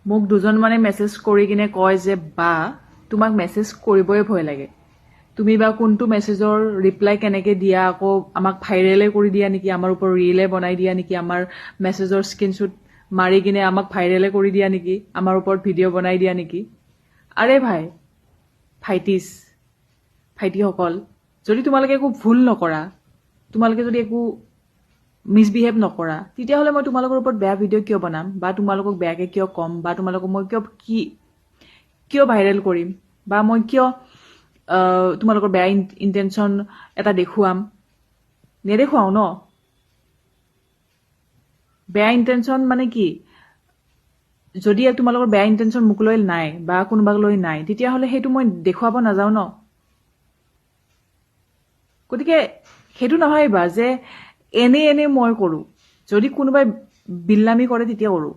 মোক দুজন মানে মেছেজ কৰি কিনে কয় যে বা তোমাক মেছেজ কৰিবই ভয় লাগে তুমি বা কোনটো মেছেজৰ ৰিপ্লাই কেনেকে দিয়া আকৌ আমাক ভাইৰেলে কৰি দিয়া নেকি আমাৰ ওপৰত ৰিলে বনাই দিয়া নেকি আমাৰ মেছেজৰ স্ক্ৰীনশ্বট মাৰি কিনে আমাক ভাইৰেলে কৰি দিয়া নেকি আমাৰ ওপৰত ভিডিঅ' বনাই দিয়া নেকি আৰে ভাইটিসকল যদি তোমালোকে একো ভুল নকৰা তোমালোকে যদি একো মিছবিহেভ নকৰা তেতিয়াহ'লে মই তোমালোকৰ ওপৰত বেয়া ভিডিঅ' কিয় বনাম বা তোমালোকক বেয়াকে কিয় ক'ম বা তোমালোকক মই কিয় ভাইৰেল কৰিম বা মই কিয় তোমালোকৰ বেয়া ইণ্টেনশ্যন এটা দেখুৱাম নেদেখুৱাও ন বেয়া ইণ্টেনশ্যন মানে কি যদি তোমালোকৰ বেয়া ইণ্টেনশ্যন মোক লৈ নাই বা কোনোবাক লৈ নাই তেতিয়াহ'লে সেইটো মই দেখুৱাব নাযাওঁ ন গতিকে সেইটো নাভাবিবা যে এনে মই কৰোঁ যদি কোনোবাই বিল্লামি কৰে তেতিয়া কৰোঁ